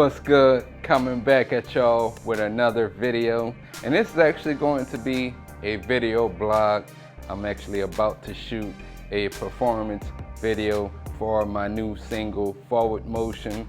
What's good? Coming back at y'all with another video, and this is actually going to be a video blog. I'm actually about to shoot a performance video for my new single Forward Motion,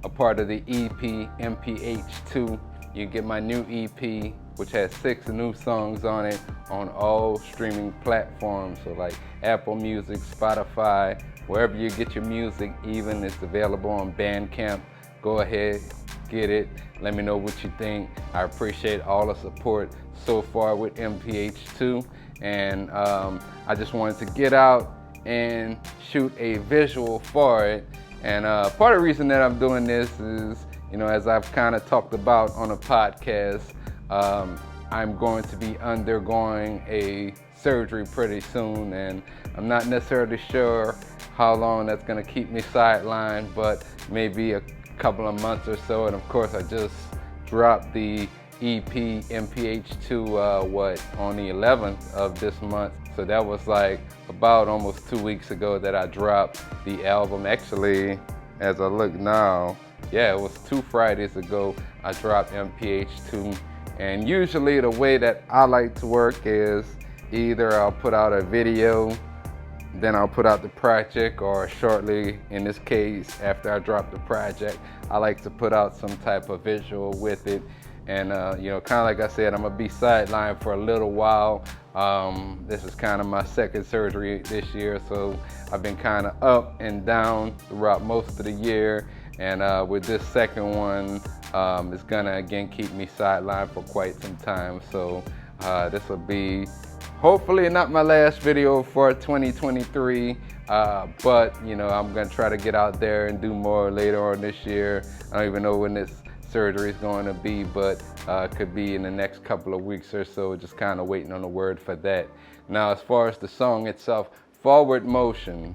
a part of the EP MPH2. You get my new EP, which has 6 new songs on it, on all streaming platforms, so like Apple Music, Spotify, wherever you get your music. Even it's available on Bandcamp. Go ahead, get it. Let me know what you think. I appreciate all the support so far with MPH2, and I just wanted to get out and shoot a visual for it. And part of the reason that I'm doing this is, as I've kind of talked about on a podcast, I'm going to be undergoing a surgery pretty soon, and I'm not necessarily sure how long that's going to keep me sidelined, but maybe a couple of months or so. And of course, I just dropped the EP MPH2 on the 11th of this month, so that was like about almost 2 weeks ago that I dropped the album. Actually, as I look now, yeah, it was 2 Fridays ago I dropped MPH2. And usually the way that I like to work is either I'll put out a video, then I'll put out the project, or shortly, in this case, after I drop the project, I like to put out some type of visual with it. And kind of like I said, I'm gonna be sidelined for a little while. This is kind of my second surgery this year, so I've been kind of up and down throughout most of the year. And with this second one, it's gonna again keep me sidelined for quite some time. So this will be hopefully not my last video for 2023, but I'm gonna try to get out there and do more later on this year. I don't even know when this surgery is going to be, but it could be in the next couple of weeks or so. Just kind of waiting on the word for that. Now, as far as the song itself, Forward Motion,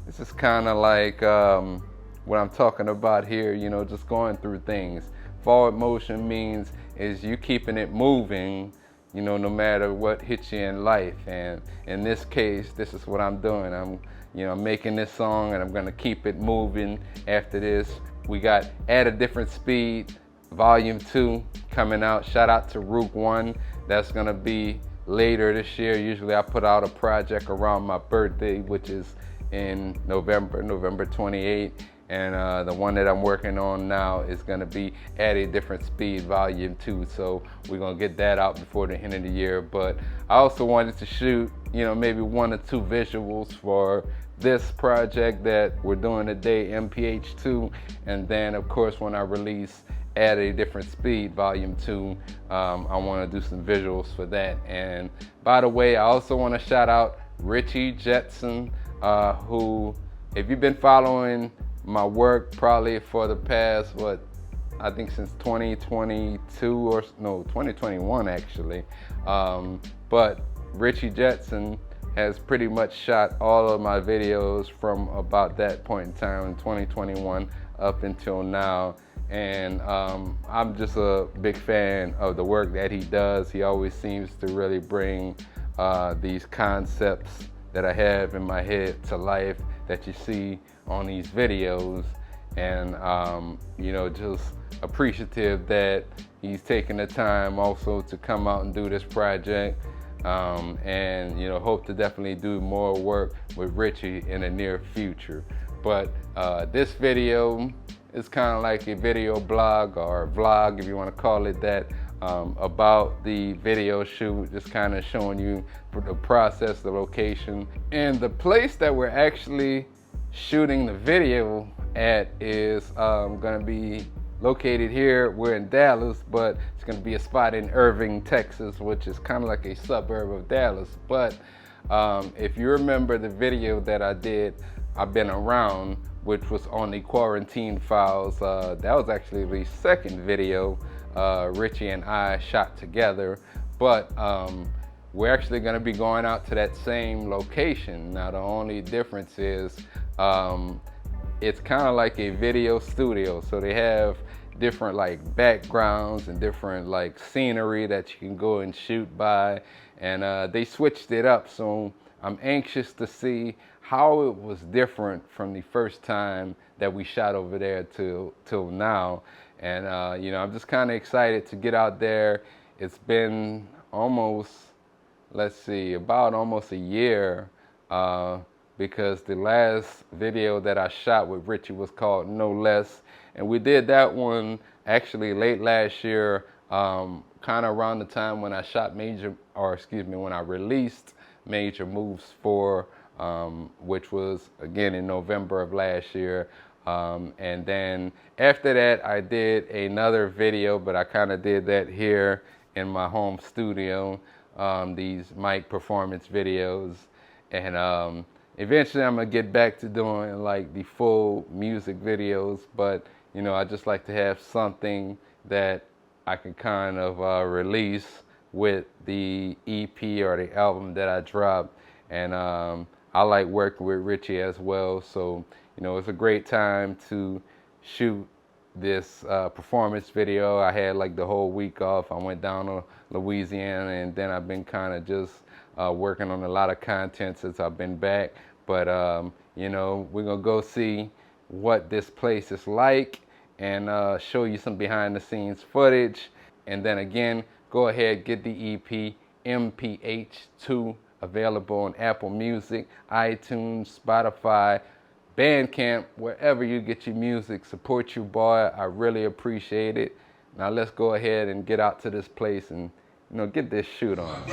this is kind of like what I'm talking about here, just going through things. Forward motion means is you keeping it moving, no matter what hits you in life. And in this case, this is what I'm doing. I'm making this song, and I'm gonna keep it moving after this. We got At a Different Speed, Volume 2 coming out. Shout out to Rook 1. That's gonna be later this year. Usually I put out a project around my birthday, which is in November 28th. And the one that I'm working on now is gonna be At a Different Speed, Volume 2. So we're gonna get that out before the end of the year. But I also wanted to shoot, maybe 1 or 2 visuals for this project that we're doing today, MPH2. And then of course, when I release At a Different Speed, Volume 2, I wanna do some visuals for that. And by the way, I also wanna shout out Richie Jetson, who, if you've been following my work probably for the past, I think since 2022 2021 actually. But Richie Jetson has pretty much shot all of my videos from about that point in time in 2021 up until now. And I'm just a big fan of the work that he does. He always seems to really bring these concepts that I have in my head to life that you see on these videos. And just appreciative that he's taking the time also to come out and do this project. And hope to definitely do more work with Richie in the near future. But this video is kind of like a video blog, or vlog if you want to call it that, about the video shoot, just kind of showing you the process, the location. And the place that we're actually shooting the video at is gonna be located here. We're in Dallas, but it's gonna be a spot in Irving, Texas, which is kind of like a suburb of Dallas. But if you remember the video that I did, I've Been Around, which was on the Quarantine Files, that was actually the second video Richie and I shot together. But we're actually going to be going out to that same location. Now the only difference is it's kind of like a video studio, so they have different like backgrounds and different like scenery that you can go and shoot by, and they switched it up, so I'm anxious to see how it was different from the first time that we shot over there till now. And you know, I'm just kind of excited to get out there. It's been almost, let's see, about almost a year, because the last video that I shot with Richie was called No Less, and we did that one actually late last year, kind of around the time when I shot when I released Major Moves 4, which was again in November of last year. And then after that, I did another video, but I kind of did that here in my home studio, these mic performance videos. And eventually I'm gonna get back to doing like the full music videos, but you know, I just like to have something that I can kind of release with the EP or the album that I dropped. And I like working with Richie as well, so you know, it's a great time to shoot this performance video. I had like the whole week off. I went down to Louisiana, and then I've been kind of just working on a lot of content since I've been back. But you know, we're gonna go see what this place is like and show you some behind the scenes footage. And then again, go ahead, get the EP MPH2 available on Apple Music, iTunes, Spotify, Bandcamp, wherever you get your music. Support your boy. I really appreciate it. Now let's go ahead and get out to this place and, you know, get this shoot on.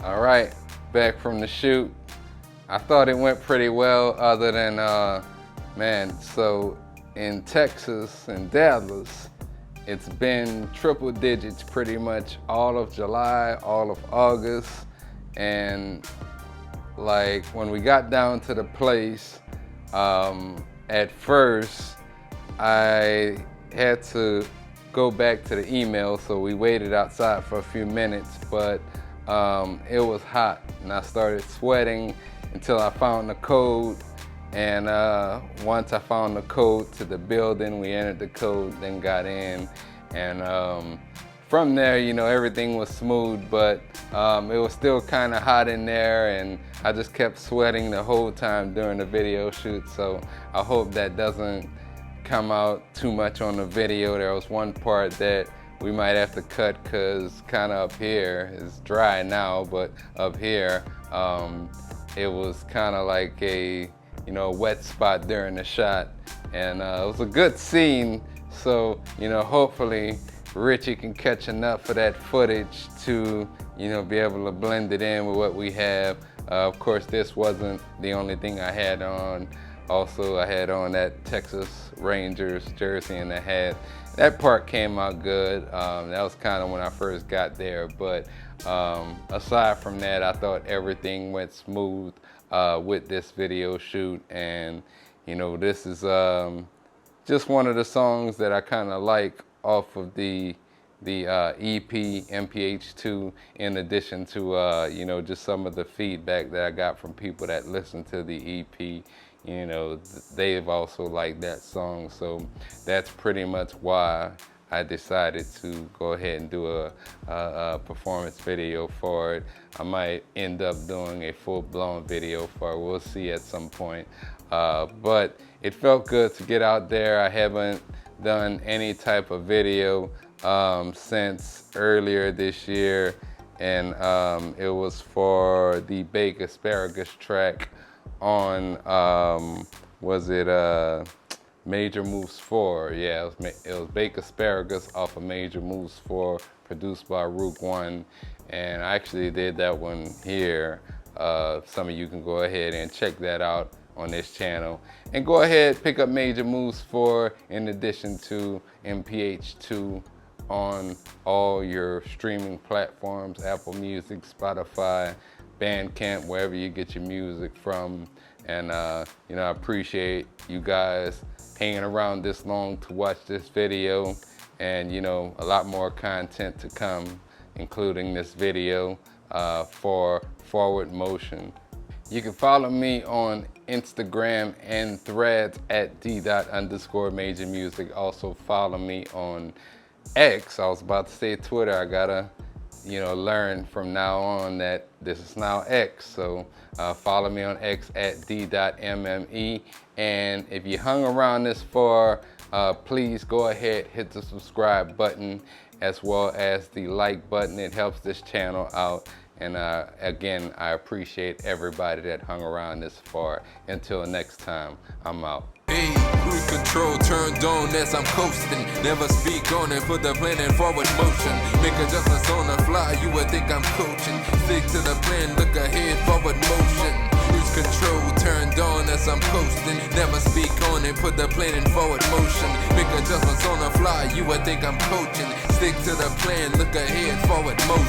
All right, back from the shoot. I thought it went pretty well, other than, man, so in Texas and Dallas, it's been triple digits pretty much all of July, all of August. And like when we got down to the place, at first I had to go back to the email, so we waited outside for a few minutes, but it was hot and I started sweating until I found the code. And once I found the code to the building, we entered the code, then got in. And from there, you know, everything was smooth, but it was still kind of hot in there, and I just kept sweating the whole time during the video shoot. So I hope that doesn't come out too much on the video. There was one part that we might have to cut because kind of up here is dry now, but up here it was kind of like a, you know, wet spot during the shot. And it was a good scene, so, you know, hopefully Richie can catch enough of that footage to, you know, be able to blend it in with what we have. Of course, this wasn't the only thing I had on. Also, I had on that Texas Rangers jersey in the hat. That part came out good. That was kind of when I first got there. But aside from that, I thought everything went smooth with this video shoot. And, you know, this is just one of the songs that I kind of like off of the EP MPH2, in addition to you know, just some of the feedback that I got from people that listened to the EP. You know, they've also liked that song, so that's pretty much why I decided to go ahead and do a performance video for it. I might end up doing a full-blown video for it. We'll see at some point. But it felt good to get out there. I haven't done any type of video since earlier this year, and it was for the baked asparagus track on was it Major Moves 4? Yeah, it was Baked Asparagus off of Major Moves 4, produced by Rook One, and I actually did that one here. Some of you can go ahead and check that out on this channel, and go ahead pick up Major Moves 4 in addition to MPH2 on all your streaming platforms, Apple Music, Spotify, Bandcamp, wherever you get your music from. And you know, I appreciate you guys hanging around this long to watch this video, and you know, a lot more content to come, including this video for Forward Motion. You can follow me on Instagram and Threads at d._major music. Also follow me on X. I was about to say Twitter. I gotta, you know, learn from now on that this is now X. So follow me on X at d.mme. And if you hung around this far, please go ahead, hit the subscribe button as well as the like button. It helps this channel out. And again, I appreciate everybody that hung around this far. Until next time, I'm out. Hey, cruise control turned on as I'm coasting. Never speak on it, put the plan in forward motion. Make adjustments on the fly, you would think I'm coaching. Stick to the plan, look ahead, forward motion. Cruise control turned on as I'm coasting. Never speak on it, put the plan in forward motion. Make adjustments on the fly, you would think I'm coaching. Stick to the plan, look ahead, forward motion.